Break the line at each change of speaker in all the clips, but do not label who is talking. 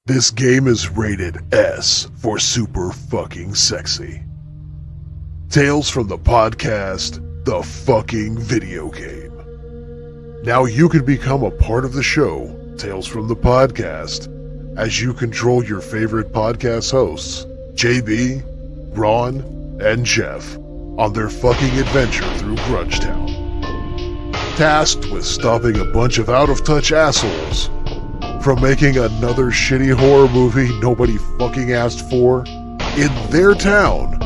This game is rated S for super fucking sexy. Tales from the podcast, The Fucking Video Game. Now you can become a part of the show, Tales from the Podcast, as you control your favorite podcast hosts, JB, Ron, and Jeff, on their fucking adventure through Grungetown. Tasked with stopping a bunch of out-of-touch assholes from making another shitty horror movie nobody fucking asked for in their town.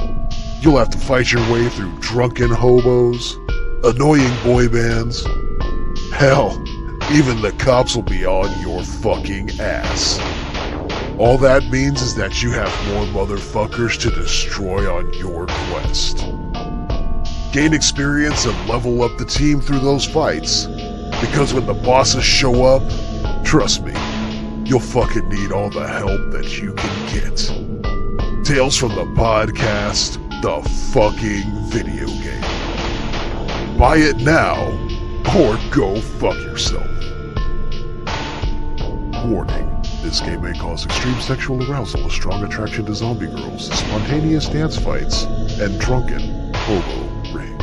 You'll have to fight your way through drunken hobos, annoying boy bands. Hell, even the cops will be on your fucking ass. All that means is that you have more motherfuckers to destroy on your quest. Gain experience and level up the team through those fights, because when the bosses show up, trust me, you'll fucking need all the help that you can get. Tales from the Podcast, The Fucking Video Game. Buy it now, or go fuck yourself. Warning, this game may cause extreme sexual arousal, a strong attraction to zombie girls, spontaneous dance fights, and drunken hobo rage.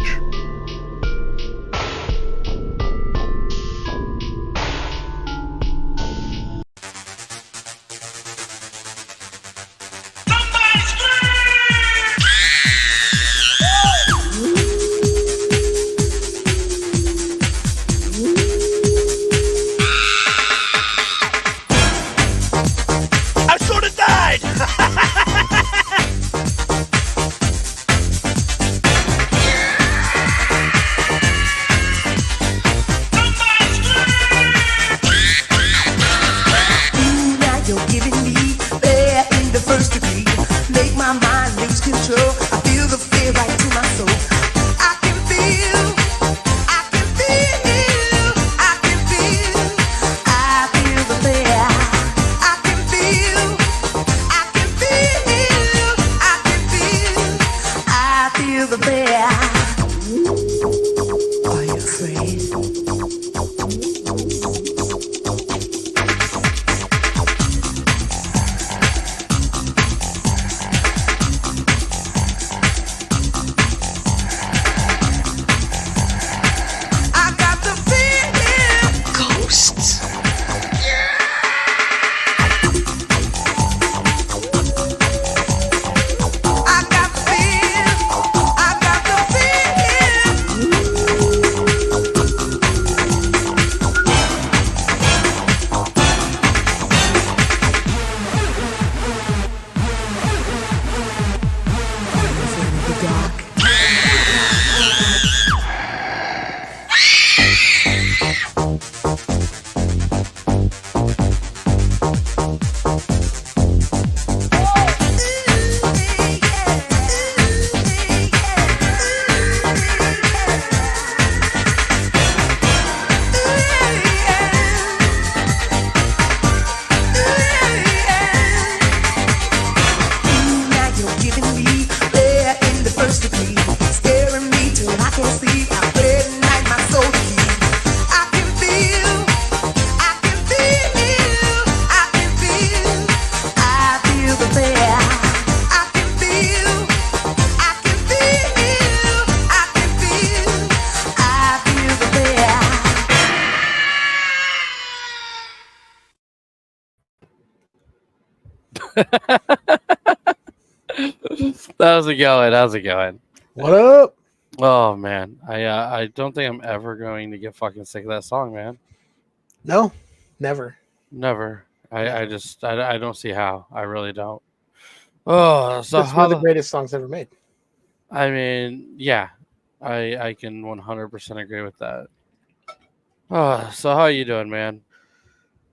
How's it going? How's it going?
What up?
Oh man, I don't think I'm ever going to get fucking sick of that song, man.
No, never.
Never. I don't see how. I really don't. Oh, so
It's one of the greatest songs ever made.
I mean, yeah, I can 100% agree with that. Oh, so how are you doing, man?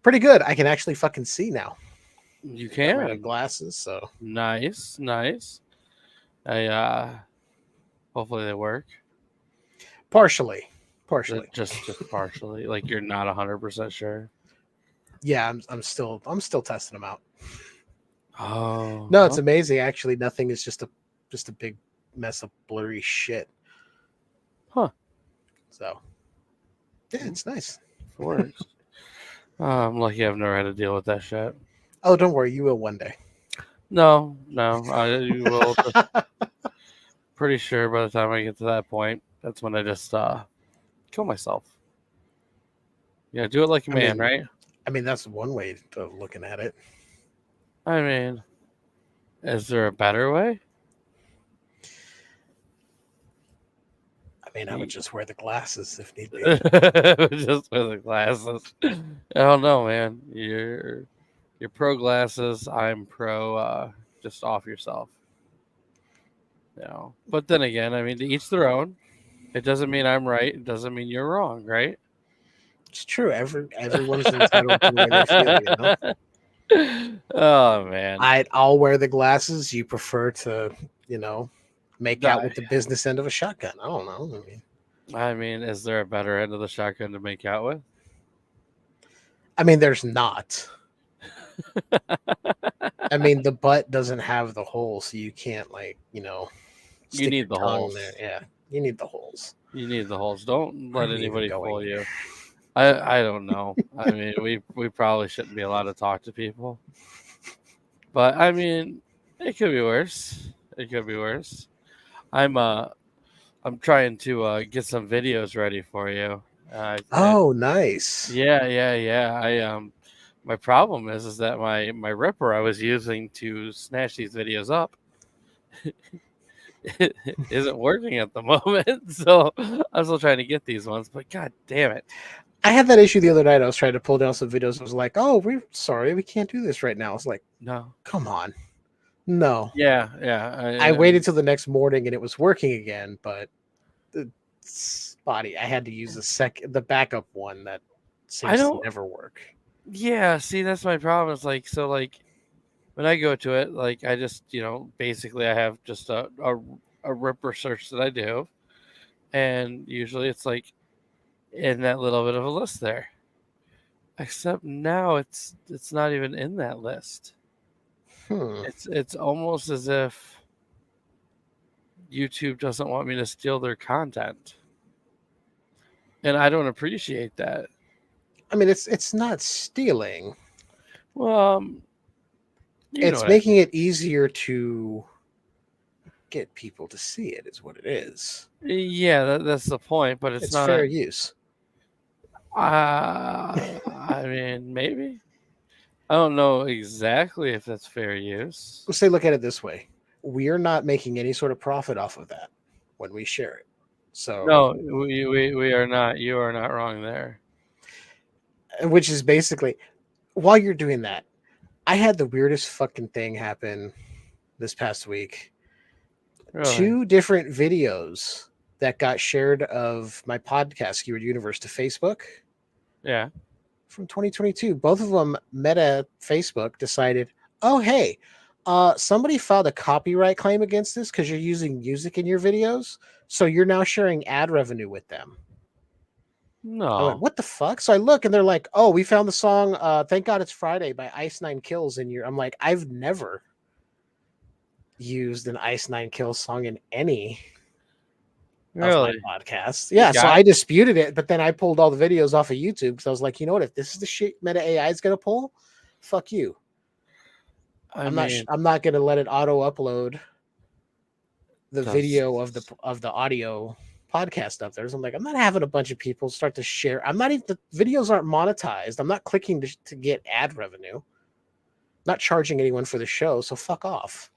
Pretty good. I can actually fucking see now.
You
I'm
can.
wearing glasses, so
Nice. Hopefully they work.
partially.
Just partially. Like you're not 100% sure.
Yeah, I'm still testing them out.
Oh
No, it's amazing. Actually, nothing is just a big mess of blurry shit.
Huh.
So yeah, it's nice.
It works. I'm lucky I've never had to deal with that shit.
Oh, don't worry, you will one day.
No, I will. Pretty sure by the time I get to that point, that's when I just kill myself. Yeah, do it like a man, right?
I mean, that's one way of looking at it.
I mean, is there a better way?
I mean, I would just wear the glasses if need be.
Just with the glasses. I don't know, man. You're pro glasses. I'm pro just off yourself. You know. But then again, I mean, to each their own. It doesn't mean I'm right. It doesn't mean you're wrong, right?
It's true. Everyone's entitled to the way they feel, you know?
Oh man.
I'll wear the glasses. You prefer to, make out
Die.
with the business end of a shotgun. I don't know.
I mean, is there a better end of the shotgun to make out with?
I mean, there's not. I mean, the butt doesn't have the hole, so you can't
You need the holes.
there. Yeah, you need the holes.
You need the holes. Don't let
Where are we
anybody
even
fool
going?
you. I don't know. I mean, we probably shouldn't be allowed to talk to people. But I mean, it could be worse. It could be worse. I'm trying to get some videos ready for you.
Oh, nice.
Yeah. My problem is that my ripper I was using to snatch these videos up it isn't working at the moment. So I'm still trying to get these ones, but god damn it.
I had that issue the other night. I was trying to pull down some videos. I was like, "Oh, we're sorry, we can't do this right now." I was like,
No.
"Come on, no."
Yeah.
I waited till the next morning and it was working again, but the spotty. I had to use the backup one that seems to never work.
Yeah, see, that's my problem. It's like when I go to it, like I just basically I have just a ripper search that I do, and usually it's like in that little bit of a list there. Except now it's not even in that list. It's almost as if YouTube doesn't want me to steal their content. And I don't appreciate that.
I mean, it's not stealing.
Well,
it's making it easier to get people to see it, is what it is.
Yeah, that's the point, but it's not
fair use.
I mean, maybe. I don't know exactly if that's fair use.
Let's say, look at it this way: we are not making any sort of profit off of that when we share it. So
no, we are not. You are not wrong there.
Which is basically, while you're doing that, I had the weirdest fucking thing happen this past week. Really? 2 different videos that got shared of my podcast, Skewered Universe, to Facebook.
Yeah.
From 2022. Both of them, Meta Facebook decided, oh, hey, somebody filed a copyright claim against this because you're using music in your videos. So you're now sharing ad revenue with them.
No.
I went, what the fuck? So I look and they're like, oh, we found the song Thank God It's Friday by Ice Nine Kills in your. I'm like, I've never used an Ice Nine Kills song in any of my podcasts. Yeah, so I disputed it, but then I pulled all the videos off of YouTube because I was like, you know what? If this is the shit Meta AI is gonna pull, fuck you. I'm not gonna let it auto upload the video of the audio podcast up there. So I'm like, I'm not having a bunch of people start to share. I'm not even, the videos aren't monetized. I'm not clicking to get ad revenue. I'm not charging anyone for the show, so fuck off.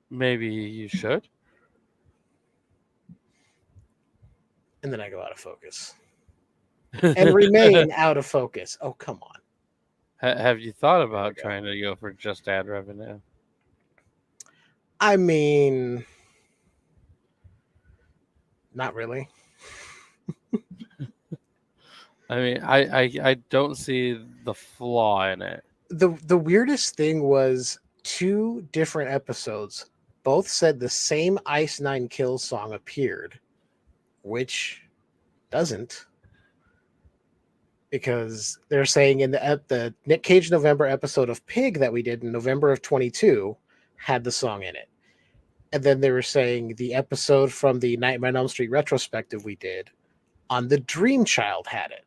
Maybe you should.
And then I go out of focus. And remain out of focus. Oh, come on.
Have you thought about trying to go for just ad revenue?
I mean, not really.
I mean, I don't see the flaw in it.
The weirdest thing was 2 different episodes. Both said the same Ice Nine Kills song appeared, which doesn't. Because they're saying in the Nick Cage November episode of Pig that we did in November of 22 had the song in it. And then they were saying the episode from the Nightmare on Elm Street retrospective we did on the Dream Child had it.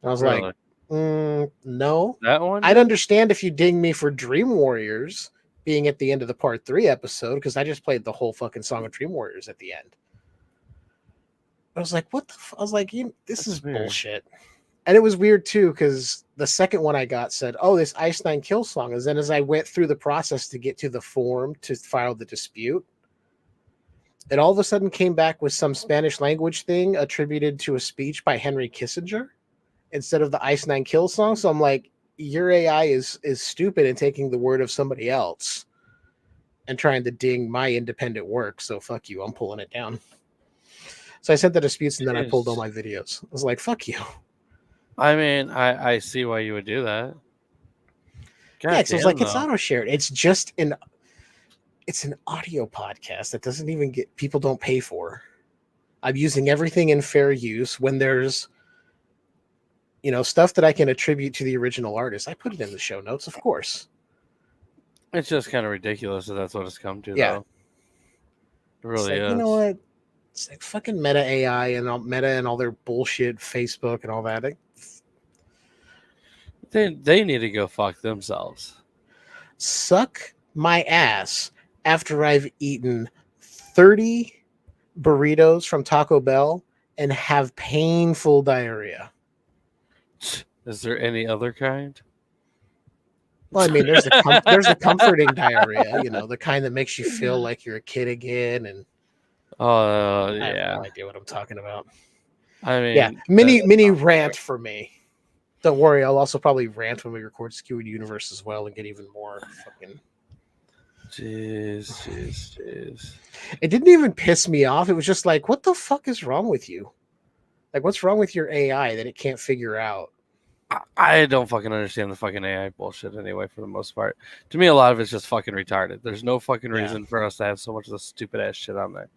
And I was like, No.
That one?
I'd understand if you ding me for Dream Warriors being at the end of the part 3 episode, because I just played the whole fucking song of Dream Warriors at the end. I was like, what the I was like, this
That's
is
weird.
bullshit. And it was weird too, because the second one I got said, oh, this Ice Nine Kill song. And then as I went through the process to get to the form to file the dispute, it all of a sudden came back with some Spanish language thing attributed to a speech by Henry Kissinger instead of the Ice Nine Kill song. So I'm like, your AI is stupid and taking the word of somebody else and trying to ding my independent work. So fuck you, I'm pulling it down. So I sent the disputes and then I pulled all my videos. I was like, fuck you.
I mean, I see why you would do that. God
Yeah, so it's like,
damn,
it's
though.
auto shared. It's just it's an audio podcast that doesn't even get, people don't pay for. I'm using everything in fair use. When there's, stuff that I can attribute to the original artist, I put it in the show notes, of course.
It's just kind of ridiculous that that's what it's come to,
Yeah.
though. It really
it's like,
is.
you know what? It's like fucking Meta AI and all their bullshit, Facebook and all that.
They need to go fuck themselves.
Suck my ass after I've eaten 30 burritos from Taco Bell and have painful diarrhea.
Is there any other kind?
Well, I mean, there's the comforting diarrhea, the kind that makes you feel like you're a kid again. And I have no idea what I'm talking about.
I mean,
yeah, mini rant for me. Don't worry, I'll also probably rant when we record Skewered Universe as well and get even more fucking.
Jeez.
It didn't even piss me off. It was just like, what the fuck is wrong with you? Like, what's wrong with your AI that it can't figure out?
I don't fucking understand the fucking AI bullshit anyway, for the most part. To me, a lot of it's just fucking retarded. There's no fucking reason for us to have so much of the stupid ass shit on there.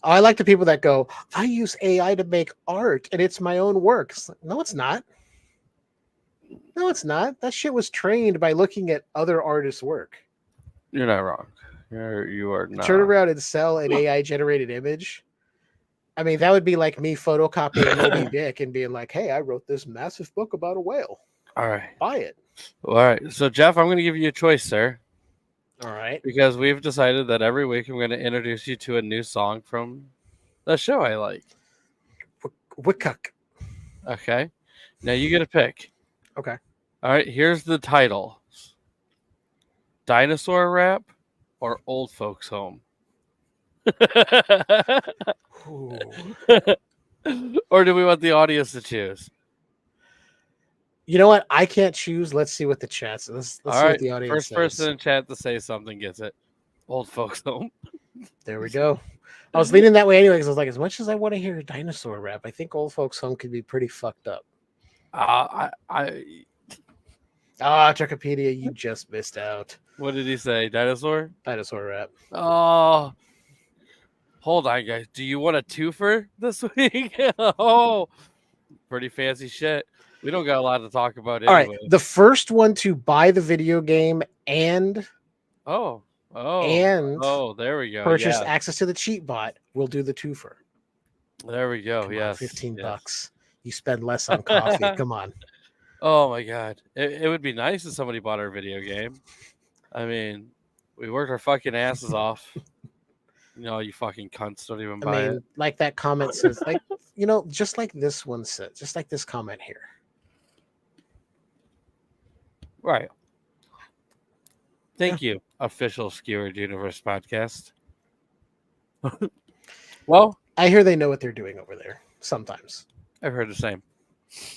I like the people that go, I use AI to make art and it's my own work. It's like, no, it's not. No, it's not. That shit was trained by looking at other artists' work.
You're not wrong. You are not.
Turn around and sell an AI generated image. I mean, that would be like me photocopying Moby Dick and being like, hey, I wrote this massive book about a whale.
All right.
Buy it.
All right. So, Jeff, I'm going to give you a choice, sir.
All right.
Because we've decided that every week I'm going to introduce you to a new song from the show I like.
Wickuk.
Okay. Now you get a pick.
Okay.
All right. Here's the title: Dinosaur Rap or Old Folks Home. Or do we want the audience to choose?
You know what? I can't choose. Let's see what the chat says. Let's see what the audience
First
says.
person in chat to say something gets it. Old Folks Home.
There we go. I was leaning that way anyway because I was like, as much as I want to hear dinosaur rap, I think Old Folks Home could be pretty fucked up. Wikipedia, you just missed out.
What did he say? Dinosaur?
Dinosaur rap.
Oh. Hold on, guys. Do you want a twofer this week? Oh, pretty fancy shit. We don't got a lot to talk about anyway.
All right. The first one to buy the video game and
there we go.
Purchase access to the cheat bot will do the twofer.
There we go.
Come
yes.
on, $15. You spend less on coffee. Come on.
Oh my God. It would be nice if somebody bought our video game. I mean, we worked our fucking asses off. You fucking cunts don't even buy it.
Like that comment says, like, just like this one says, just like this comment here.
Right. Thank you, official Skewered Universe podcast. Well,
I hear they know what they're doing over there. Sometimes
I've heard the same.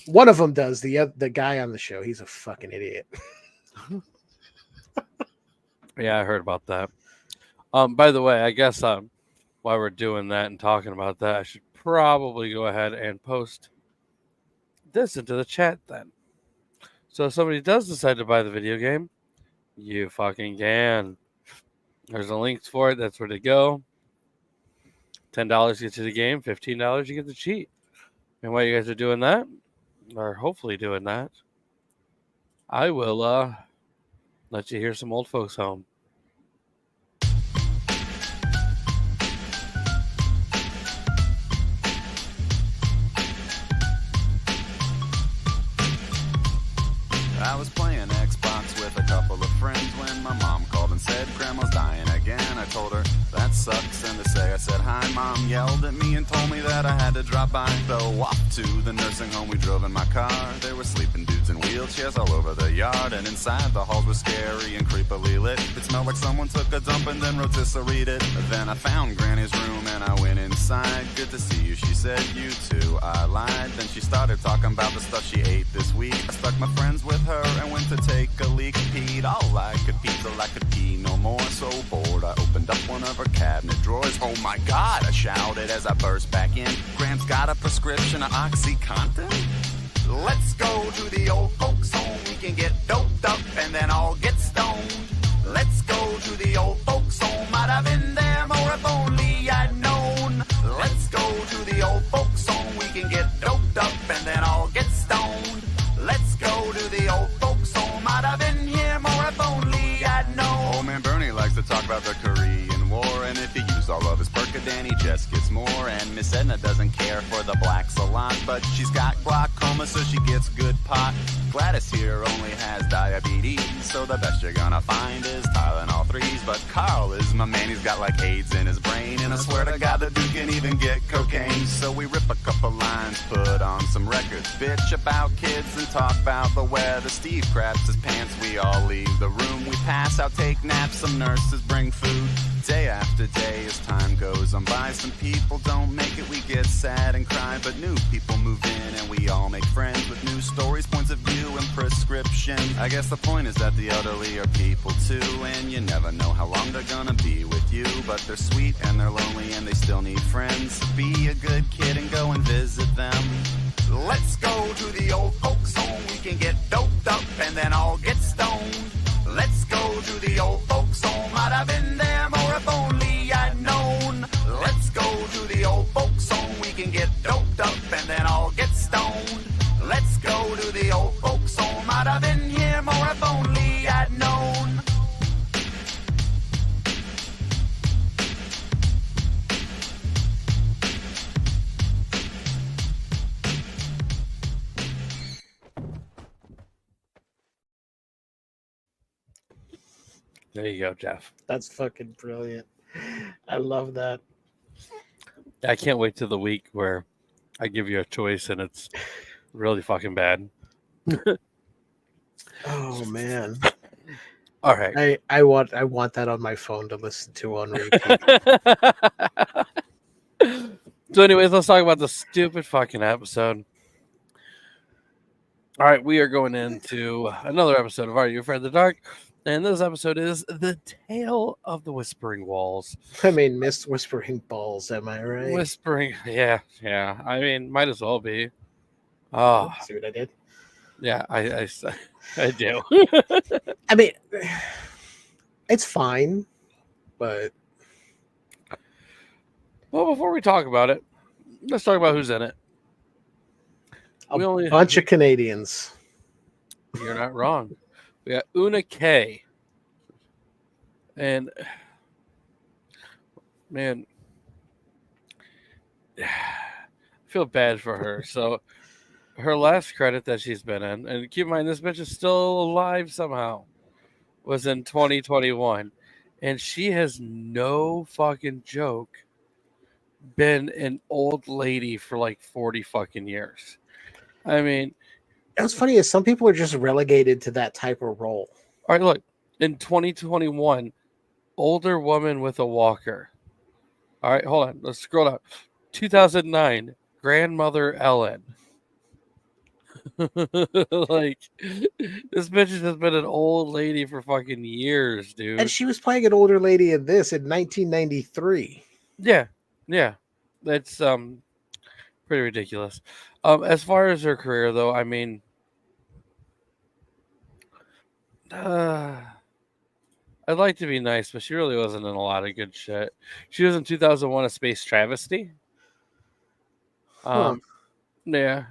One of them does. The guy on the show, he's a fucking idiot.
Yeah, I heard about that. By the way, I guess while we're doing that and talking about that, I should probably go ahead and post this into the chat then. So if somebody does decide to buy the video game, you fucking can. There's a link for it. That's where to go. $10 gets you the game. $15 you get the cheat. And while you guys are doing that, or hopefully doing that, I will let you hear some Old Folks Home.
I was playing Xbox with a couple of friends when my mom called and said Grandma's dying again. I told her that sucks, and to say I said hi, Mom yelled at me and told me that I had to drop by. Though off to the nursing home we drove in my car, there were sleeping dudes in wheelchairs all over the yard, and inside the halls were scary and creepily lit. It smelled like someone took a dump and then rotisserie'd it. Then I found Granny's room and I went inside. Good to see you, she said. You too, I lied. Then she started talking about the stuff she ate this week. I stuck my friends with her and went to take a leak. Peed all I could pee till I could pee no more. So bored I opened up one of her cabinet drawers. Oh my God, I shouted as I burst back in. Gram's got a prescription of OxyContin? Let's go to the old folks home. We can get doped up and then all get stoned. Let's go to the old folks home. I'd have been there more if only I'd known. Let's go to the old folks home. We can get doped up and then all get stoned. Let's go to the old folks home. I'd have been here more if only I'd known. Old man Bernie likes to talk about the Korean War, and if he used all of his Percodan, he just gets more. And Miss Edna doesn't care for the blacks a lot, but she's got glaucoma, so she gets good pot. Gladys here only has diabetes, so the best you're gonna find is Tylenol 3s. But Carl is my man, he's got like AIDS in his brain, and I swear to God the dude can even get cocaine. So we rip a couple lines, put on some records, bitch about kids and talk about the weather. Steve craps his pants, we all leave the room. We pass out, take naps, some nurses bring food. Day after day as time goes on by, some people don't make it, we get sad and cry. But new people move in and we all make friends with new stories, points of view and prescription. I guess the point is that the elderly are people too, and you never know how long they're gonna be with you. But they're sweet and they're lonely and they still need friends. Be a good kid and go and visit them. Let's go to the old folks home. We can get doped up and then all get stoned. Let's go to the old folks home. I'd have been there more if only I'd known. Let's go to the old folks home. We can get doped up and then all get stoned. Let's go to the old folks home. I'd have been here more if only I'd known.
There you go, Jeff.
That's fucking brilliant. I love that.
I can't wait till the week where I give you a choice and it's really fucking bad.
Oh man.
All right.
I want that on my phone to listen to on repeat.
So anyways, let's talk about the stupid fucking episode. All right, we are going into another episode of Are You Afraid of the Dark? And this episode is The Tale of the Whispering Walls.
I mean, Mist Whispering Balls, am I right?
Whispering, yeah. I mean, might as well be. Oh,
See what I did?
yeah, I do.
I mean, it's fine, but
Well, before we talk about it, let's talk about who's in it.
a bunch of Canadians.
You're not wrong. We got Una Kay. And, man, I feel bad for her. So, her last credit that she's been in, and keep in mind, this bitch is still alive somehow, was in 2021. And she has no fucking joke been an old lady for like 40 fucking years. I mean,
What's funny is some people are just relegated to that type of role.
all right, look, in 2021, older woman with a walker. All right, hold on. Let's scroll down. 2009, grandmother Ellen. Like, this bitch has been an old lady for fucking years, dude.
And she was playing an older lady in this in 1993.
Yeah. That's pretty ridiculous. As far as her career, though, I mean, I'd like to be nice, but she really wasn't in a lot of good shit. She was in 2001: A Space Travesty.
Huh.
Yeah.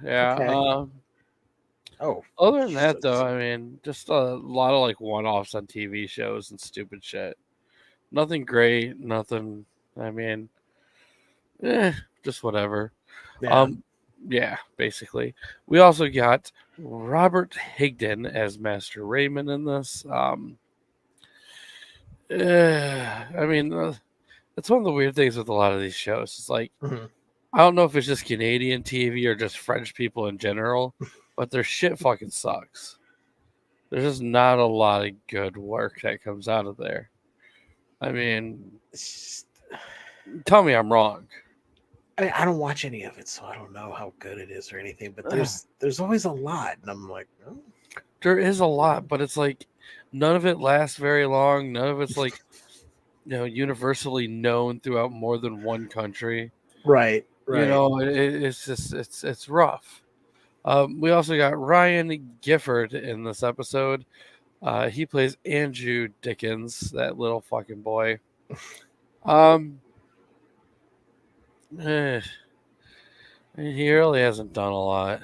Okay.
Other than that, though, I mean, just a lot of like one-offs on TV shows and stupid shit. Nothing great. Nothing. I mean, just whatever.
Yeah.
Yeah, basically. We also got Robert Higdon as Master Raymond in this. I mean, it's one of the weird things with a lot of these shows. It's like,
Mhm.
I don't know if it's just Canadian TV or just French people in general, but their shit fucking sucks. There's just not a lot of good work that comes out of there. I mean,
It's just-
tell me I'm wrong.
I don't watch any of it, so I don't know how good it is or anything. But there's always a lot, and I'm like, oh.
There is a lot, but it's like none of it lasts very long. None of it's like, universally known throughout more than one country.
Right.
It's just it's rough. We also got Ryan Gifford in this episode. He plays Andrew Dickens, that little fucking boy. Eh, he really hasn't done a lot.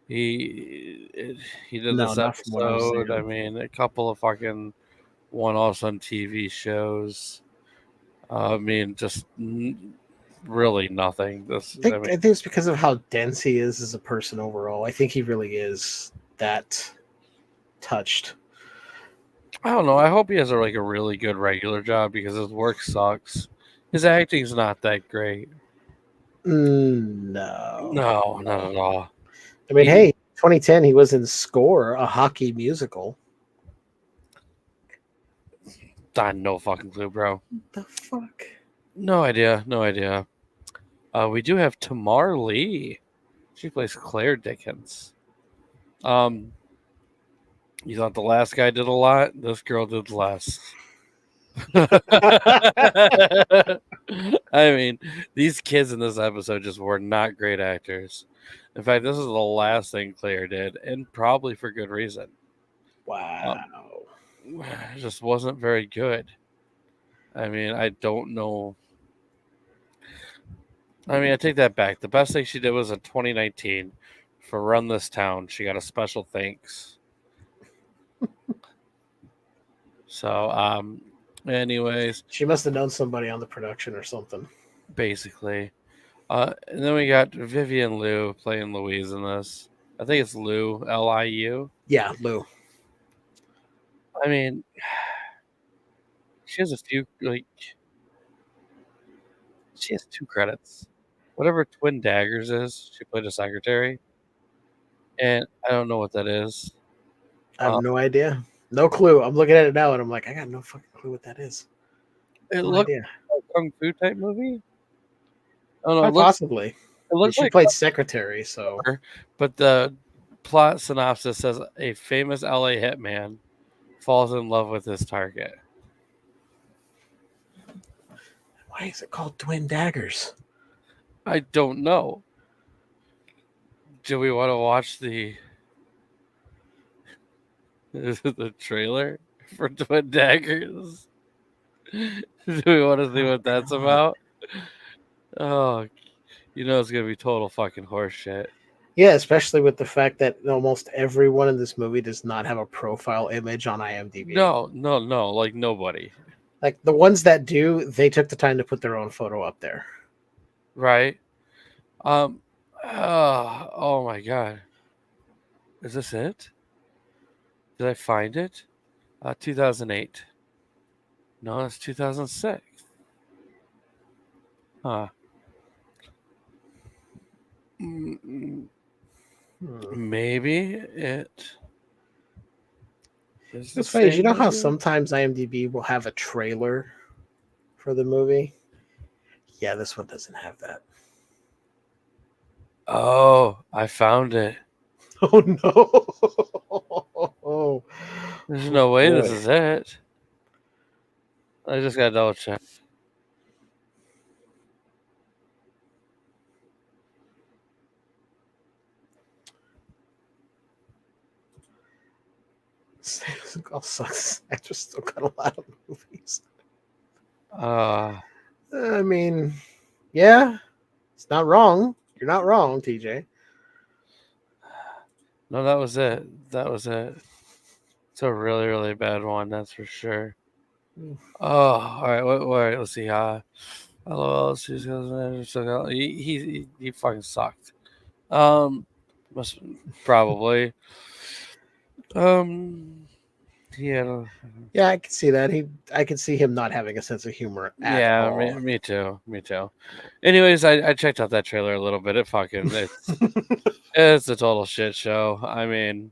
He did
No,
this
not from what I'm
episode.
seeing.
I mean, a couple of fucking one-offs on TV shows. I mean, just really nothing.
I think it's because of how dense he is as a person overall. I think he really is that touched.
I don't know. I hope he has a really good regular job because his work sucks. His acting's not that great.
No.
No, not at all.
I mean, hey, 2010, he was in Score, a hockey musical.
I had no fucking clue, bro.
What the fuck?
No idea. No idea. We do have Tamar Lee. She plays Claire Dickens. You thought the last guy did a lot? This girl did less. I mean, these kids in this episode just were not great actors. In fact, this is the last thing Claire did, and probably for good reason.
Wow.
It just wasn't very good. I mean, I don't know. I mean, I take that back. The best thing she did was in 2019 for Run This Town. She got a special thanks. So, anyways,
She must have known somebody on the production or something.
basically. And then we got Vivian Liu playing Louise in this. I think it's Liu, Liu.
Yeah, Lou.
I mean, she has she has 2 credits. Whatever Twin Daggers is, she played a secretary. And I don't know what that is.
I have no idea. No clue. I'm looking at it now and I'm like, I got no fucking clue what that is.
It
No
looked
idea.
like a Kung Fu type movie. Oh no,
Quite possibly.
it looks
She
like
played secretary, so
but the plot synopsis says a famous LA hitman falls in love with his target.
why is it called Twin Daggers?
I don't know. Do we want to watch the trailer for Twin Daggers? Do we want to see what that's about? Oh, it's gonna be total fucking horseshit.
Yeah, especially with the fact that almost everyone in this movie does not have a profile image on IMDb.
No, like nobody.
Like the ones that do, they took the time to put their own photo up there.
Right? Oh my god. Is this it? Did I find it? 2008. No, that's 2006. Huh. Maybe it.
It's funny. You know how sometimes IMDb will have a trailer for the movie? Yeah, this one doesn't have that.
Oh, I found it.
Oh no!
There's no way
boy.
this is it. I just gotta double check.
All sucks. I just still got a lot of movies.
Uh,
I mean, yeah, it's not wrong. You're not wrong, TJ.
no, that was it. That was it. It's a really, really bad one, that's for sure. Oh, all right. All right. Let's see. LOL. He fucking sucked. Must probably. Yeah.
Yeah, I can see that. I can see him not having a sense of humor at
Yeah,
all.
me too. Me too. Anyways, I checked out that trailer a little bit. It's a total shit show. I mean,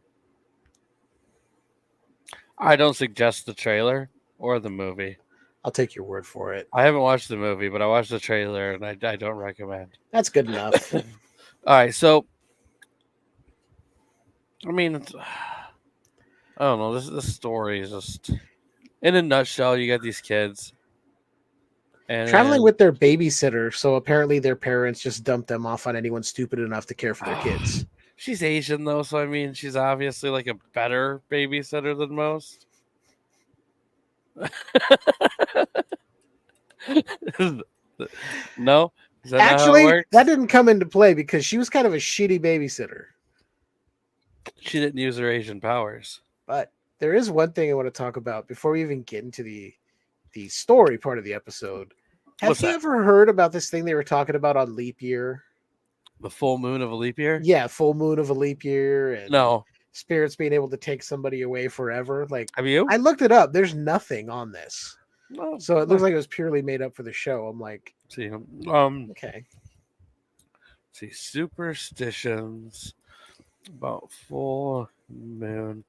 I don't suggest the trailer or the movie.
I'll take your word for it.
I haven't watched the movie, but I watched the trailer, and I don't recommend.
That's good enough.
All right, so I mean, I don't know. This story is just, in a nutshell, you got these kids
Traveling
and
with their babysitter, so apparently their parents just dumped them off on anyone stupid enough to care for their kids.
she's Asian though, so I mean, she's obviously like a better babysitter than most. No, is that not how it
Actually,
works?
that didn't come into play because she was kind of a shitty babysitter.
She didn't use her Asian powers.
But there is one thing I want to talk about before we even get into the story part of the episode. Have
What's
you
that?
ever heard about this thing they were talking about on leap year?
The full moon of a leap year?
Yeah, full moon of a leap year and
No.
spirits being able to take somebody away forever. Like,
Have you?
I looked it up. There's nothing on this.
No.
So it looks like it was purely made up for the show. I'm like,
See,
okay.
see, superstitions about full moon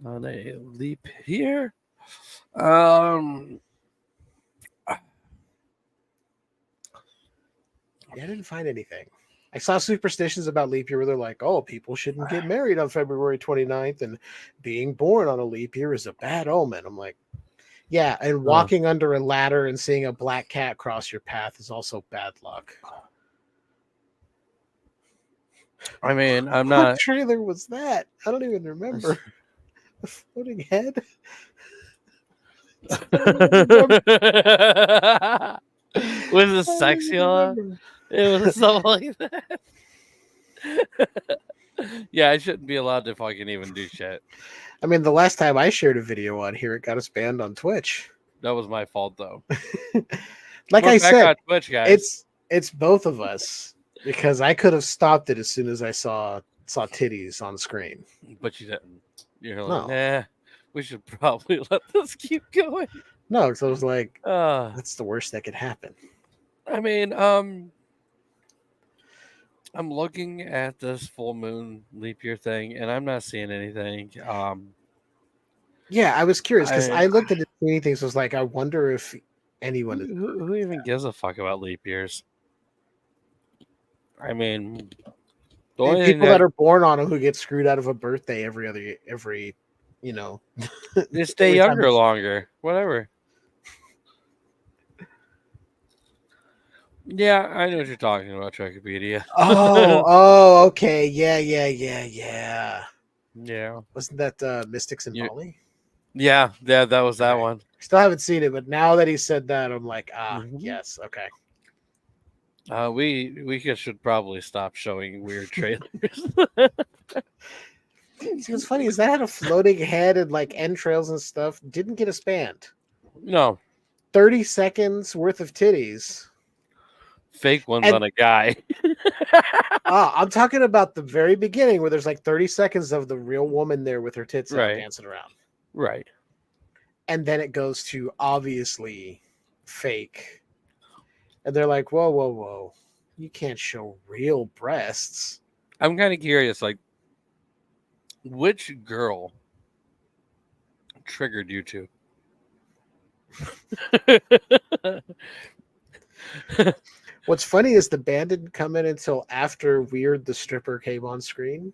on a leap year.
Yeah, I didn't find anything. I saw superstitions about leap year where they're like, oh, people shouldn't get married on February 29th, and being born on a leap year is a bad omen. I'm like, yeah, and walking under a ladder and seeing a black cat cross your path is also bad luck.
I mean, I'm
What
not.
trailer was that? I don't even remember. The floating head?
Was it sexual? It was something like that. Yeah, I shouldn't be allowed to fucking even do shit.
I mean, the last time I shared a video on here, it got us banned on Twitch.
That was my fault, though.
Like
We're
I
back
said,
on Twitch, guys.
it's both of us because I could have stopped it as soon as I saw titties on screen.
But you didn't. You're
No.
like, nah, we should probably let this keep going.
No, because I was like,
I
that's the worst that could happen.
mean, I'm looking at this full moon leap year thing, and I'm not seeing anything.
Yeah, I was curious because
I-
I looked at it, anything, so I was like, I wonder if anyone is.
Who even gives a fuck about leap years? I mean, the only thing
People that are born on them who get screwed out of a birthday every you know.
they stay
every time
younger
it's-
longer, whatever. Yeah, I know what you're talking about, Wikipedia.
Oh, okay, yeah.
Yeah,
Wasn't that Mystics in
You-
Bali?
yeah, that was that
Okay.
one.
Still haven't seen it, but now that he said that, I'm like,
Mhm.
yes, okay.
We should probably stop showing weird trailers.
See, what's funny is that had a floating head and like entrails and stuff. Didn't get us banned.
No,
30 seconds worth of titties.
fake ones
And-
on a guy.
I'm talking about the very beginning where there's like 30 seconds of the real woman there with her tits out
Right.
dancing around.
Right.
And then it goes to obviously fake. And they're like, whoa. You can't show real breasts.
I'm kind of curious, like, which girl triggered you two?
What's funny is the band didn't come in until after Weird the stripper came on screen.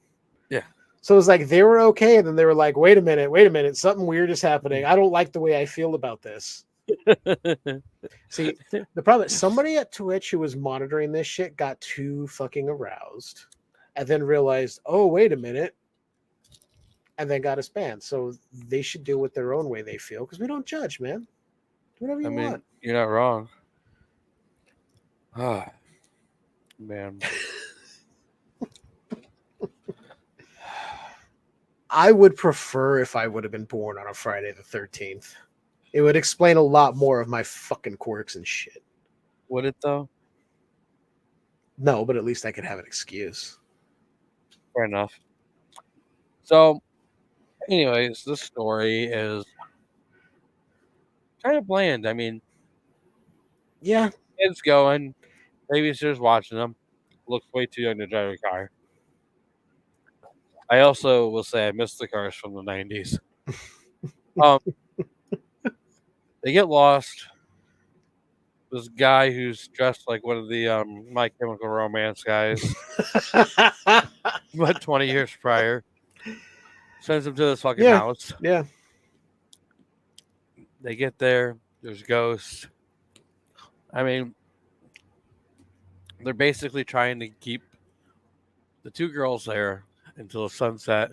Yeah.
So it was like they were okay, and then they were like, wait a minute, something weird is happening. I don't like the way I feel about this. See, the problem is somebody at Twitch who was monitoring this shit got too fucking aroused and then realized, oh, wait a minute, and then got us banned. So they should deal with their own way they feel because we don't judge, man. Do whatever you
I mean,
want.
you're not wrong. Ah, man.
I would prefer if I would have been born on a Friday the 13th. It would explain a lot more of my fucking quirks and shit.
Would it though?
No, but at least I could have an excuse.
fair enough. So, anyways, this story is kind of bland. I mean,
Yeah.
kids going, babysitter's watching them. Looks way too young to drive a car. I also will say I miss the cars from the 90s. They get lost. This guy who's dressed like one of the My Chemical Romance guys, but 20 years prior, sends them to this fucking
Yeah.
house.
Yeah.
They get there. There's ghosts. I mean, they're basically trying to keep the two girls there until the sunset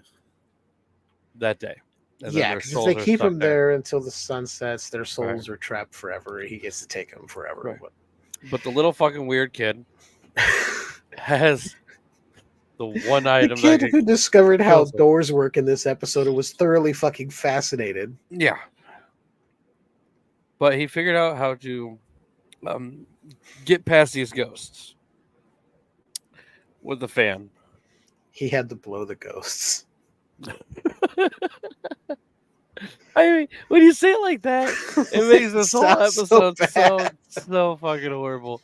that day. And then
Yeah,
their
because if
souls
they
are
keep
stuck
them there until the sun sets, their souls
Right.
are trapped forever. He gets to take them forever.
Right. But the little fucking weird kid has the one
The
item
kid
that
who discovered how
kills him.
doors work in this episode and was thoroughly fucking fascinated.
Yeah. But he figured out how to get past these ghosts with the fan.
He had to blow the ghosts.
I mean, when you say it like that, it makes this whole
Sounds so
episode
bad.
so fucking horrible.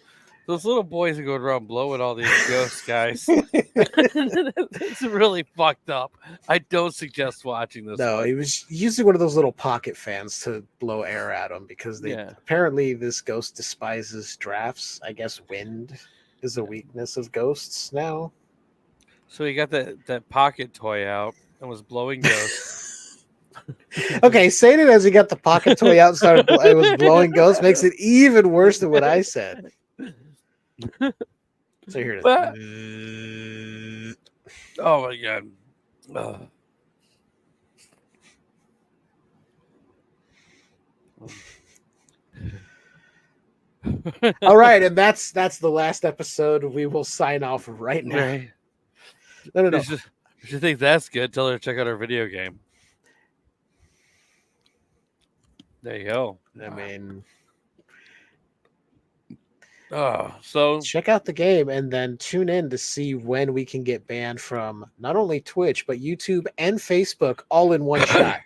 Those little boys are going around blowing all these ghosts, guys. It's really fucked up. I don't suggest watching this.
No,
one.
he was using one of those little pocket fans to blow air at him because they apparently this ghost despises drafts. I guess wind is a weakness of ghosts now.
So he got that pocket toy out and was blowing ghosts.
Okay, saying it as he got the pocket toy out and started it was blowing ghosts makes it even worse than what I said. So here it is.
Oh my god.
All right, and that's the last episode. We will sign off right now.
Right.
No.
If you think that's good, tell her to check out our video game. There you go.
I mean,
so
check out the game and then tune in to see when we can get banned from not only Twitch but YouTube and Facebook all in one shot.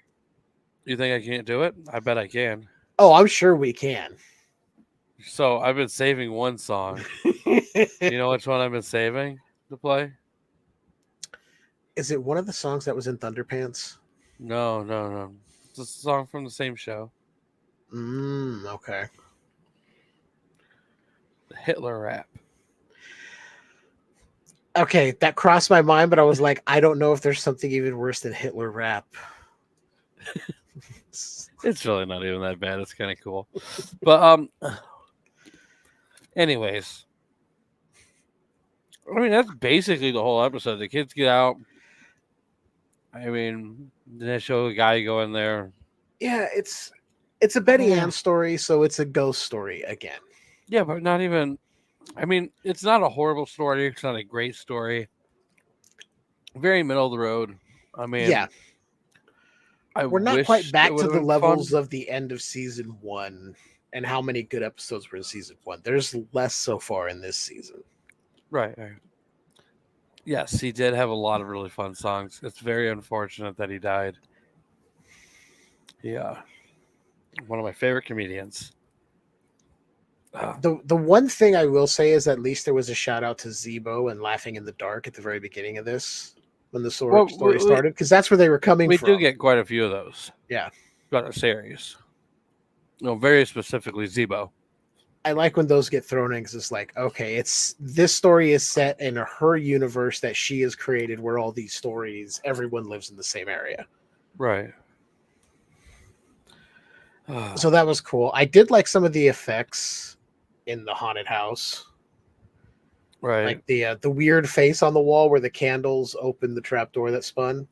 You think I can't do it? I bet I can.
Oh, I'm sure we can.
So I've been saving one song. You know which one I've been saving to play?
Is it one of the songs that was in Thunderpants?
No. It's a song from the same show.
Okay.
The Hitler rap.
Okay, that crossed my mind, but I was like, I don't know if there's something even worse than Hitler rap.
It's really not even that bad. It's kind of cool. But anyways. I mean, that's basically the whole episode. The kids get out. I mean, they show a guy go in there.
Yeah, it's a Betty Ann story, so it's a ghost story again.
Yeah, but not even. I mean, it's not a horrible story. It's not a great story. Very middle of the road. I mean,
yeah. We're not quite back to the levels of the end of season 1 and how many good episodes were in season 1. There's less so far in this season.
Right. Yes, he did have a lot of really fun songs. It's very unfortunate that he died. Yeah. One of my favorite comedians.
The one thing I will say is at least there was a shout out to Zebo and Laughing in the Dark at the very beginning of this when the story started, because that's where they were coming from.
We do get quite a few of those.
Yeah.
Throughout the series. No, very specifically Zebo.
I like when those get thrown in because it's like, okay, this story is set in her universe that she has created where all these stories, everyone lives in the same area.
Right.
So that was cool. I did like some of the effects in the haunted house.
Right.
Like the weird face on the wall where the candles opened the trapdoor that spun.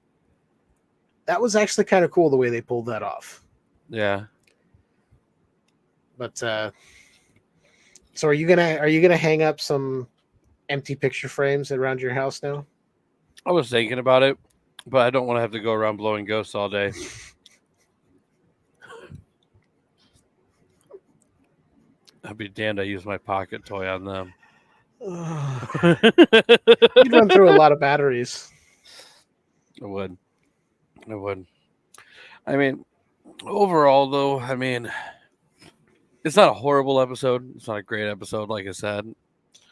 That was actually kind of cool the way they pulled that off.
Yeah.
But so are you gonna hang up some empty picture frames around your house now?
I was thinking about it, but I don't want to have to go around blowing ghosts all day. I'd be damned I use my pocket toy on them.
You'd run through a lot of batteries.
It would. It would. I mean, overall, though, I mean, it's not a horrible episode. It's not a great episode, like I said.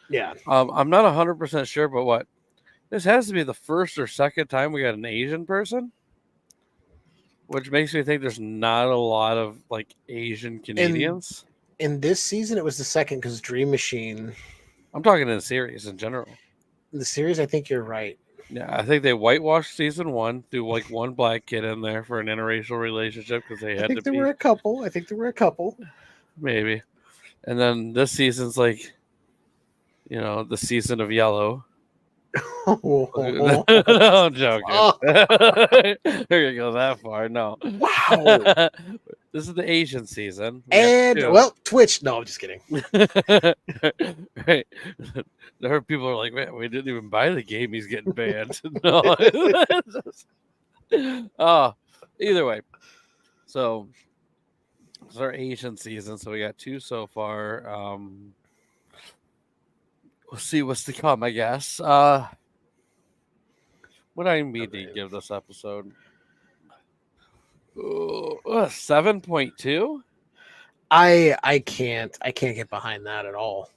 Yeah.
I'm not 100% sure, but what? This has to be the first or second time we got an Asian person, which makes me think there's not a lot of like Asian Canadians.
In this season, it was the second because Dream Machine.
I'm talking in the series in general.
In the series, I think you're right.
Yeah, I think they whitewashed season 1, threw like one black kid in there for an interracial relationship because they
I
had
think
to
there
be.
were a couple. I think there were a couple.
Maybe. And then this season's like, the season of yellow. No, I'm joking.
Oh.
They're gonna go that far. No.
Wow.
This is the Asian season.
And well, Twitch. No, I'm just kidding.
Right. There are people who are like, man, we didn't even buy the game. He's getting banned. No. Either way. So it's our Asian season. So we got 2 so far. We'll see what's to come, I guess. What IMDb do you give this episode? 7.2.
I can't get behind that at all.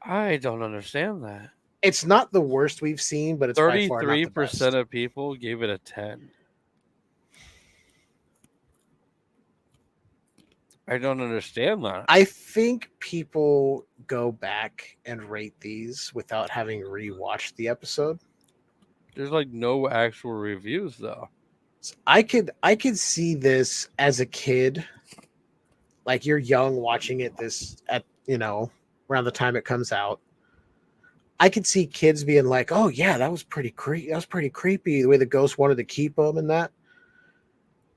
I don't understand that.
It's not the worst we've seen, but it's
33% of people gave it a 10. I don't understand that.
I think people go back and rate these without having rewatched the episode.
There's like no actual reviews though.
So I could see this as a kid, like you're young watching it around the time it comes out. I could see kids being like, "Oh yeah, that was pretty creepy. That was pretty creepy. The way the ghost wanted to keep them and that."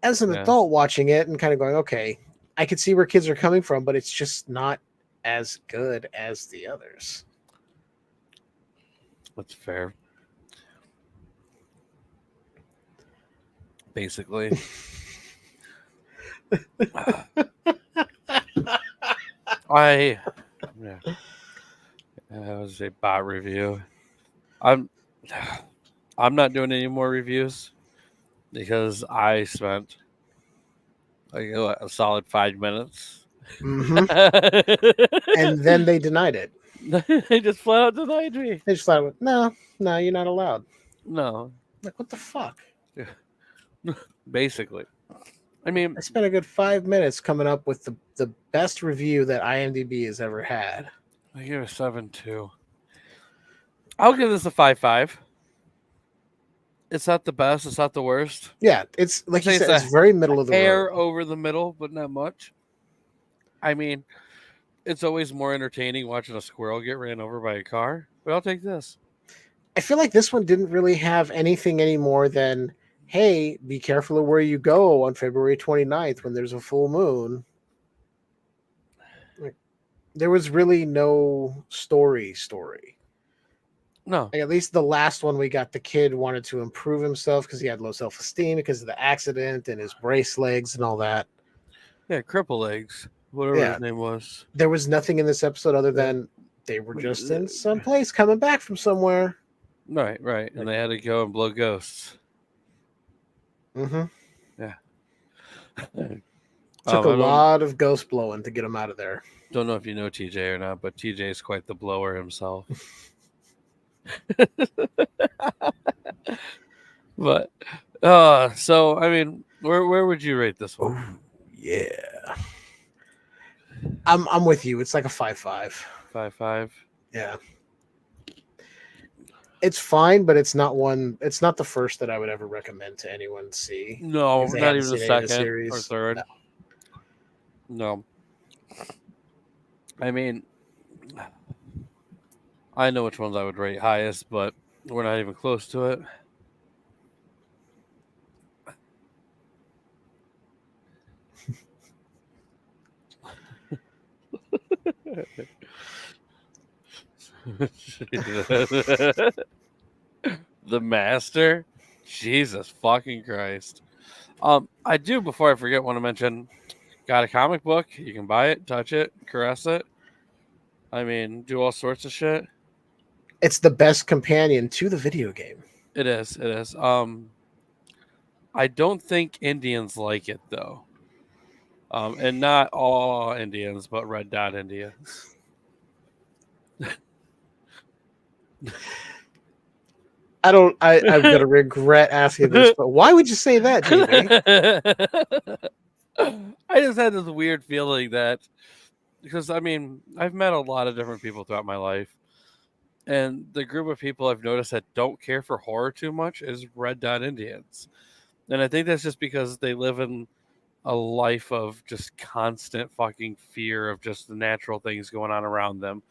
As an adult watching it and kind of going, "Okay, I could see where kids are coming from, but it's just not as good as the others."
That's fair. Basically. That was a bot review. I'm not doing any more reviews because I spent like a solid 5 minutes.
Mm-hmm. And then they denied it.
They just flat out denied me.
They just flat out, no, you're not allowed.
No.
Like, what the fuck?
Basically. I mean,
I spent a good 5 minutes coming up with the best review that IMDb has ever had.
I give it a 7.2. I'll give this a 5.5. It's not the best. It's not the worst.
Yeah, it's like you said, it's very middle of the
hair
road.
Over the middle, but not much. I mean, it's always more entertaining watching a squirrel get ran over by a car. But I'll take this.
I feel like this one didn't really have anything any more than, hey, be careful of where you go on February 29th when there's a full moon. Like, there was really no story.
No.
Like, at least the last one we got, the kid wanted to improve himself because he had low self-esteem because of the accident and his brace legs and all that.
Yeah, cripple legs. Whatever his name was.
There was nothing in this episode other than they were just in some place coming back from somewhere.
Right. And they had to go and blow ghosts.
Mm-hmm.
Yeah.
Took a lot of ghost blowing to get him out of there.
Don't know if you know TJ or not, but TJ is quite the blower himself. But so I mean, where would you rate this one?
Ooh, yeah, I'm with you. It's like a 5.5.
5.5.
Yeah, it's fine, but it's not one. It's not the first that I would ever recommend to anyone see.
No, not even the second or third. No. I mean, I know which ones I would rate highest, but we're not even close to it. The Master? Jesus fucking Christ. I do, before I forget, want to mention, got a comic book. You can buy it, touch it, caress it. I mean, do all sorts of shit.
It's the best companion to the video game.
It is. I don't think Indians like it though, and not all Indians, but red dot Indians.
I'm gonna regret asking this, but why would you say that, Jamie?
I just had this weird feeling that because I mean I've met a lot of different people throughout my life, and the group of people I've noticed that don't care for horror too much is red dot Indians, and I think that's just because they live in a life of just constant fucking fear of just the natural things going on around them.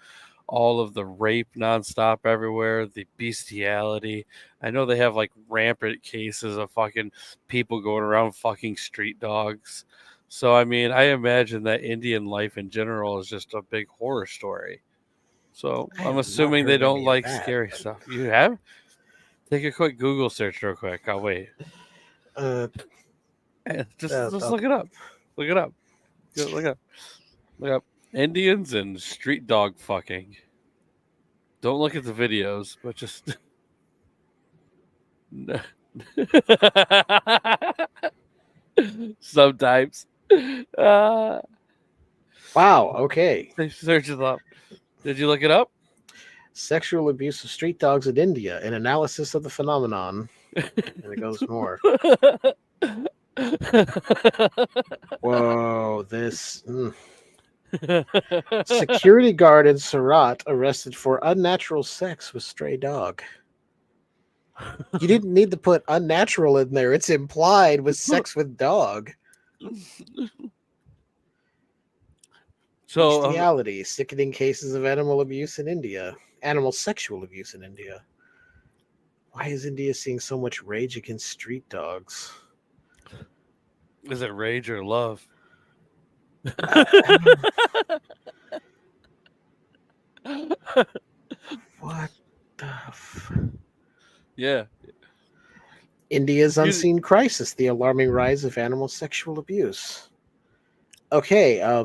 All of the rape nonstop everywhere, the bestiality. I know they have like rampant cases of fucking people going around fucking street dogs. So, I mean, I imagine that Indian life in general is just a big horror story. So,
I have
I'm
not
assuming they
heard
don't
any of
like
that.
scary stuff. You have? Take a quick Google search real quick. I'll wait. Just look it up. Look it up. Look up. Look up Indians and street dog fucking. Don't look at the videos, but just sometimes.
Wow. Okay.
Search it up. Did you look it up?
Sexual abuse of street dogs in India, an analysis of the phenomenon. And it goes more. Whoa, this. Security guard in Surat arrested for unnatural sex with stray dog. You didn't need to put unnatural in there. It's implied with sex with dog.
So,
Bestiality, sickening cases of animal abuse in India. Animal sexual abuse in India. Why is India seeing so much rage against street dogs?
is it rage or love?
What the
Yeah.
India's unseen crisis, the alarming rise of animal sexual abuse. Okay, yeah,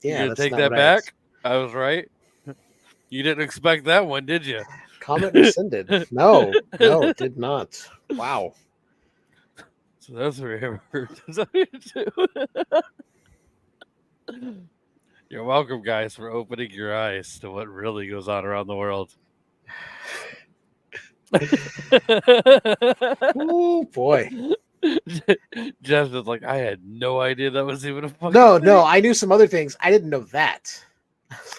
You
that's
take
not
that
what
back? I was right. You didn't expect that one, did you?
Comment rescinded. No, did not. Wow.
So that's what you heard. That's what you do. You're welcome, guys, for opening your eyes to what really goes on around the world.
Oh boy.
Jeff is like, I had no idea that was even a fucking
No,
thing.
I knew some other things. I didn't know that.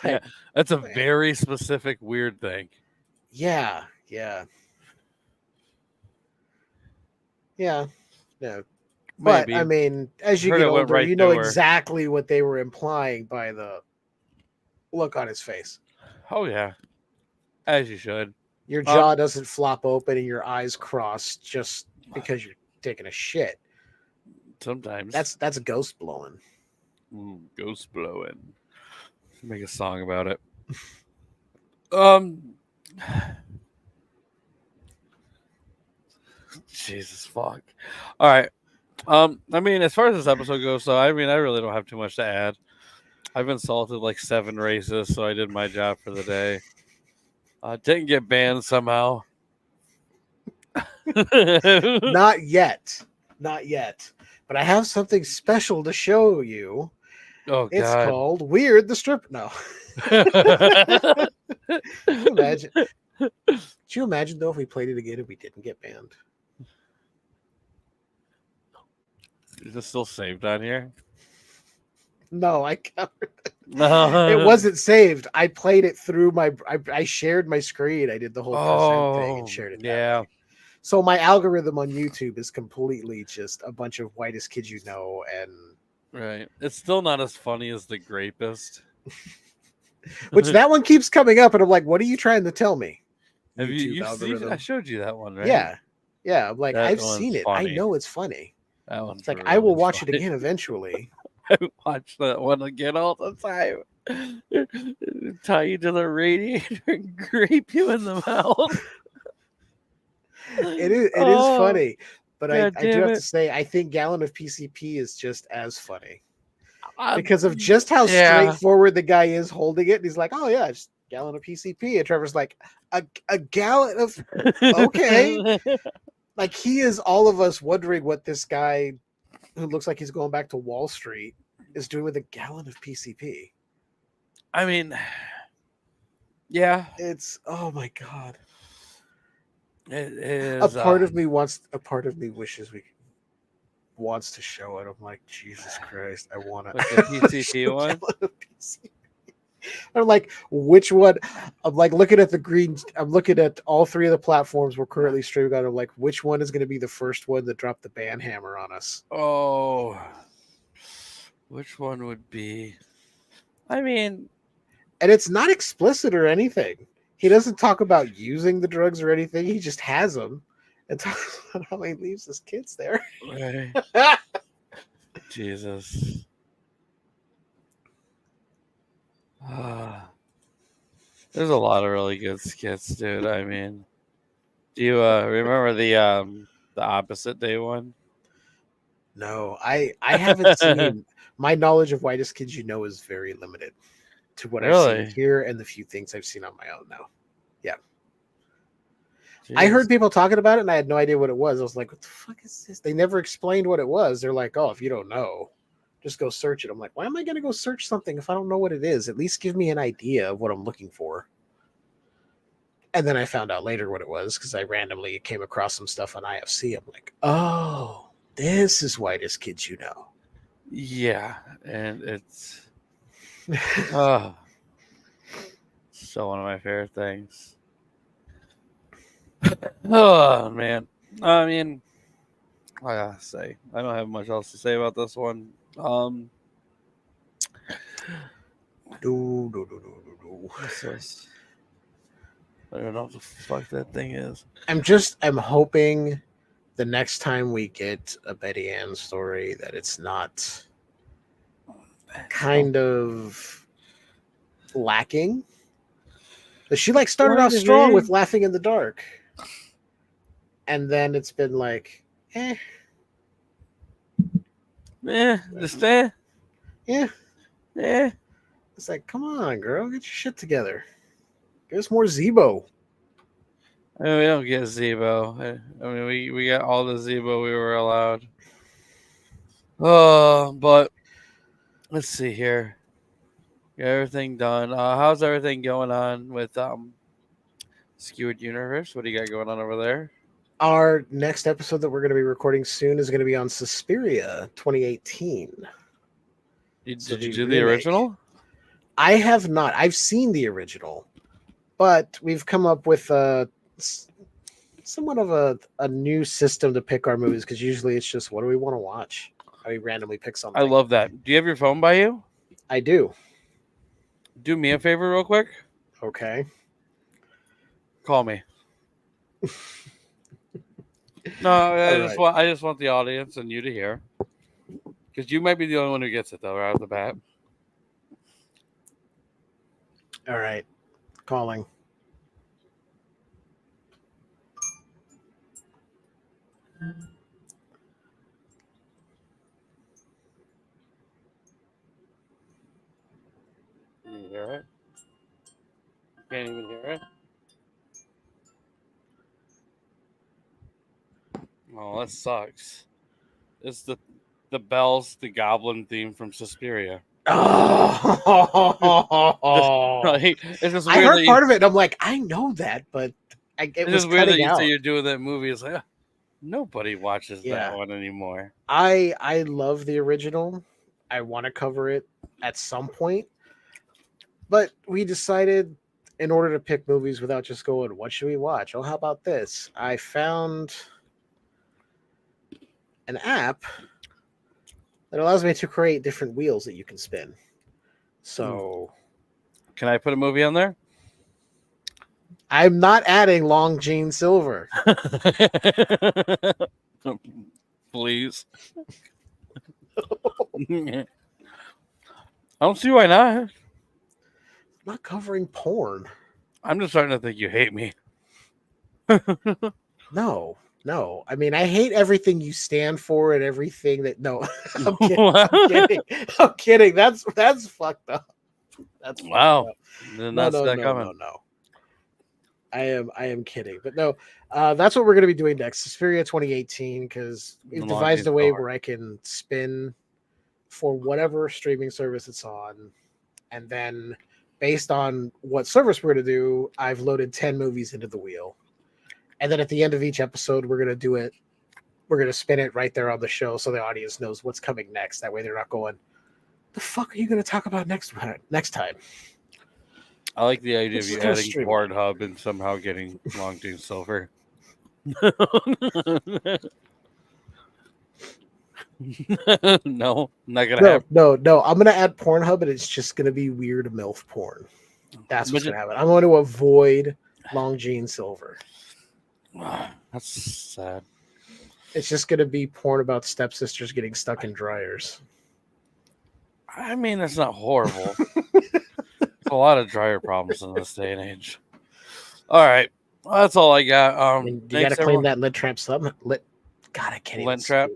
Yeah, that's a very specific weird thing.
Yeah. But
Maybe.
I mean, as you
Heard
get
it went
older,
right
you know
to her.
exactly what they were implying by the look on his face.
Oh yeah, as you should.
Your jaw doesn't flop open and your eyes cross just because you're taking a shit.
Sometimes
That's a ghost blowing.
Ooh, ghost blowing. Make a song about it. Jesus fuck. All right. I mean, as far as this episode goes, so I mean, I really don't have too much to add. I've insulted like 7 races, so I did my job for the day. Didn't get banned somehow.
Not yet. But I have something special to show you.
Oh,
It's
God.
called Weird the Strip. No. Imagine. Could you imagine though if we played it again and we didn't get banned?
Is it still saved on here?
No, I covered it.
No.
It wasn't saved. I played it through I shared my screen. I did the whole present thing and shared it.
Yeah.
So my algorithm on YouTube is completely just a bunch of whitest kids you know, and
Right. It's still not as funny as The Grapist.
which that one keeps coming up, and I'm like, what are you trying to tell me?
Have you
algorithm.
seen? I showed you that one, right?
Yeah. I'm like,
That
I've
one's
seen it.
funny.
I know it's funny.
That one's
It's like
really
I will watch
funny.
it again eventually.
I watch that one again all the time. Tie you to the radiator and grape you in the mouth.
It is
Oh,
funny, but I
God
do
damn
have
it.
to say I think Gallon of PCP is just as funny
I'm-
because of just how
yeah.
straightforward the guy is holding it. And he's like, "Oh yeah, just Gallon of PCP," and Trevor's like, "A gallon of okay." Like he is all of us wondering what this guy who looks like he's going back to Wall Street is doing with a gallon of PCP.
I mean, yeah,
It's oh my god.
it
A
is.
part of me wishes wants to show it. I'm like, Jesus Christ, I want to.
With the PCP one?
I'm like, which one? I'm like looking at the green. I'm looking at all three of the platforms we're currently streaming on. I'm like, which one is going to be the first one that dropped the ban hammer on us?
Oh, which one would be? I mean,
And it's not explicit or anything. He doesn't talk about using the drugs or anything. He just has them and talks about how he leaves his kids there.
right. Jesus. There's a lot of really good skits, dude. I mean, do you remember the opposite day one?
No, I haven't seen. My knowledge of Whitest Kids You Know is very limited to what I've
Really?
seen here and the few things I've seen on my own now.
Jeez.
I heard people talking about it and I had no idea what it was. I was like, what the fuck is this? They never explained what it was. They're like, oh, if you don't know, just go search it. I'm like, why am I going to go search something if I don't know what it is? At least give me an idea of what I'm looking for. And then I found out later what it was because I randomly came across some stuff on IFC. I'm like, oh, this is Whitest Kids You Know.
Yeah, and it's so one of my favorite things. Oh man, I mean, I gotta say, I don't have much else to say about this one. What's this? I don't know what the fuck that thing is.
I'm hoping the next time we get a Betty Ann story that it's not kind of lacking. But she like started off strong with Laughing in the Dark. And then it's been like,
Just yeah.
It's like, come on, girl, get your shit together. Give us more Zebo.
I mean, we don't get Zebo. I mean, we got all the Zebo we were allowed. Oh, but let's see here. Got everything done. How's everything going on with Skewered Universe? What do you got going on over there?
Our next episode that we're going to be recording soon is going to be on Suspiria 2018.
Did you do the original?
I have not. I've seen the original, but we've come up with somewhat of a new system to pick our movies because usually it's just what do we want to watch? We randomly pick something.
I love that. Do you have your phone by you?
I do.
Do me a favor real quick.
Okay.
Call me. No, I just want the audience and you to hear. Because you might be the only one who gets it, though, right off the bat.
All right. Calling.
Can you hear it? Can't even hear it? Oh, that sucks. It's the bells, the goblin theme from Suspiria.
Oh,
It's just
I
weird
heard part of it and I'm like, I know that, but it was
just weird that
cutting
you
out.
say you're doing that movie. It's like, nobody watches that one anymore.
I love the original. I want to cover it at some point. But we decided in order to pick movies without just going, what should we watch? Oh, how about this? I found an app that allows me to create different wheels that you can spin. So
can I put a movie on there?
I'm not adding Long Gene Silver.
Please. I don't see why not.
I'm not covering porn.
I'm just starting to think you hate me.
No. I mean, I hate everything you stand for and everything that. No, I'm kidding. That's fucked up. That's
wow.
Fucked up.
Then that's not coming.
No. I am kidding. But no, that's what we're going to be doing next. Suspiria 2018, because we've devised a way where I can spin for whatever streaming service it's on. And then based on what service we're going to do, I've loaded 10 movies into the wheel. And then at the end of each episode, we're going to do it. We're going to spin it right there on the show so the audience knows what's coming next. That way they're not going, the fuck are you going to talk about next time?
I like the idea of you adding Pornhub and somehow getting Long John Silver. No, not gonna happen.
No. I'm gonna add Pornhub, and it's just gonna be weird MILF porn. That's what's gonna happen. I'm going to avoid Long John Silver.
That's sad.
It's just gonna be porn about stepsisters getting stuck in dryers.
I mean, that's not horrible. A lot of dryer problems in this day and age. All right, well, that's all I got.
You gotta claim that Lint Tramp sub. God, I can't even.
Lint Tramp.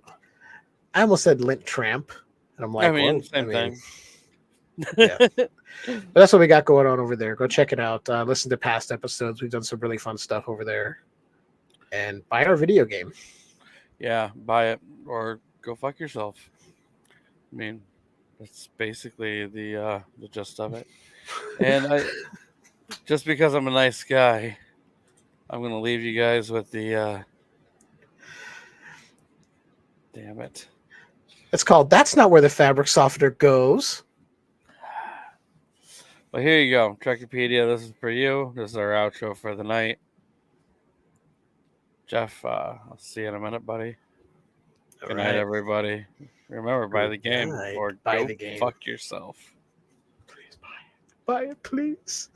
I almost said Lint Tramp, and I'm like,
same thing.
Yeah. But that's what we got going on over there. Go check it out. Listen to past episodes. We've done some really fun stuff over there, and buy our video game.
Yeah, buy it or go fuck yourself. I mean, that's basically the gist of it. And just because I'm a nice guy, I'm going to leave you guys with the damn it.
It's called That's Not Where the Fabric Softener Goes.
Well, here you go. Trekkipedia, this is for you. This is our outro for the night. Jeff, I'll see you in a minute, buddy. Good night, everybody. Remember, buy the game or go fuck yourself.
Please buy it. Buy it, please.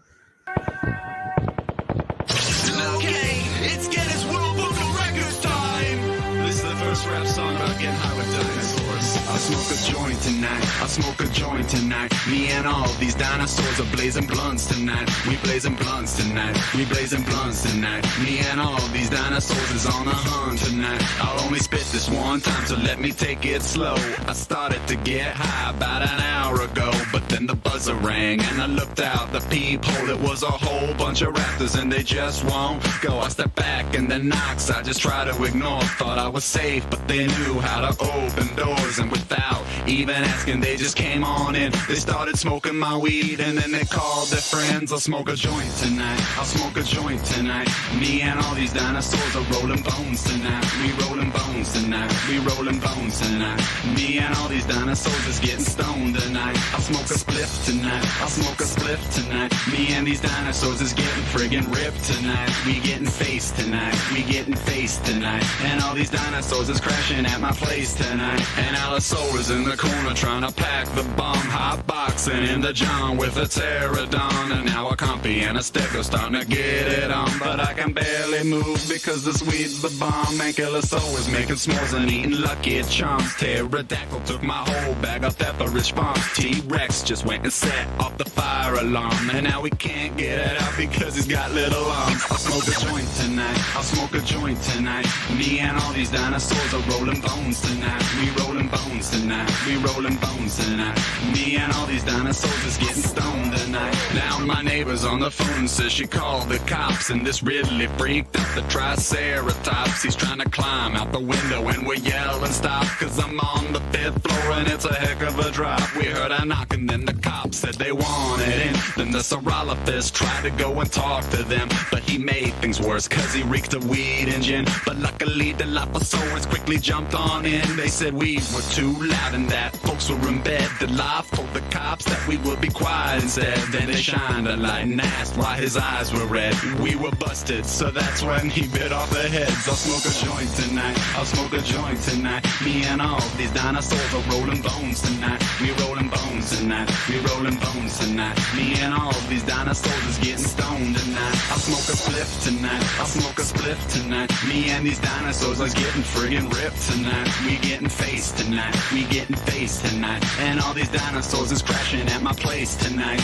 Okay, it's Guinness World Book of Records time. This is the first rap song about getting high with dinosaurs. I smoke a joint tonight. I smoke a joint tonight. Me and all these dinosaurs are blazing blunts tonight. We blazing blunts tonight. We blazing blunts tonight. Me and all these dinosaurs is on a hunt tonight. I'll only spit this one time, so let me take it slow. I started to get high about an hour ago, but then the buzzer rang and I looked out the peephole. It was a whole bunch of raptors and they just won't go. I stepped back and the knocks I just tried to ignore. Thought I was safe, but they knew how to open doors, and without even asking, they just came on in. They started smoking my weed and then they called their friends. I'll smoke a joint tonight. I'll smoke a joint tonight. Me and all these dinosaurs are rolling bones tonight. We rolling bones tonight. We rolling bones tonight. Me and all these dinosaurs is getting stoned tonight. I'll smoke a spliff tonight. I'll smoke a spliff tonight. Me and these dinosaurs is getting friggin' ripped tonight. We getting faced tonight. We getting faced tonight. And all these dinosaurs is crashing at my place tonight. And Allosaurus in the corner trying to pack the bomb. Hot boxing in the John with a pterodon. And now a compy and a stego starting to get it on. But I can barely move because this weed's the bomb. Ankylosaurus making s'mores and eating Lucky Charms. Pterodactyl took my whole bag of pepperish bombs. T-Rex just went and set off the fire alarm. And now we can't get it out because he's got little arms. I'll smoke a joint tonight. I'll smoke a joint tonight. Me and all these dinosaurs are rolling bones tonight. We rolling bones tonight. We rolling bones tonight. Me and all these dinosaurs is getting stoned tonight. Now my neighbor's on the phone, says she called the cops, and this really freaked out the Triceratops. He's trying to climb out the window and we're yelling stop, cause I'm on the 5th floor and it's a heck of a drop. We heard a knock and then the cops said they wanted in. Then the Saurolophus tried to go and talk to them, but he made things worse cause he reeked of weed and gin. But luckily the Dilophosaurus quickly jumped on in. They said we were too loud and that folks were in bed. The live told the cops that we would be quiet instead. Then they shined a light and asked why his eyes were red. We were busted, so that's when he bit off their heads. I'll smoke a joint tonight. I'll smoke a joint tonight. Me and all these dinosaurs are rolling bones tonight. We rolling bones tonight. We rolling bones tonight. Me and all these dinosaurs is getting stoned tonight. I'll smoke a spliff tonight. I'll smoke a spliff tonight. Me and these dinosaurs are getting friggin' ripped tonight. We getting faced tonight. We getting faced tonight. And all these dinosaurs is crashing at my place tonight.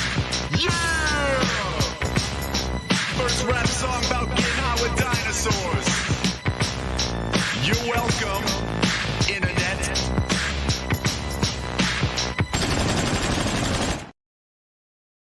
Yeah! First rap song about getting high with dinosaurs.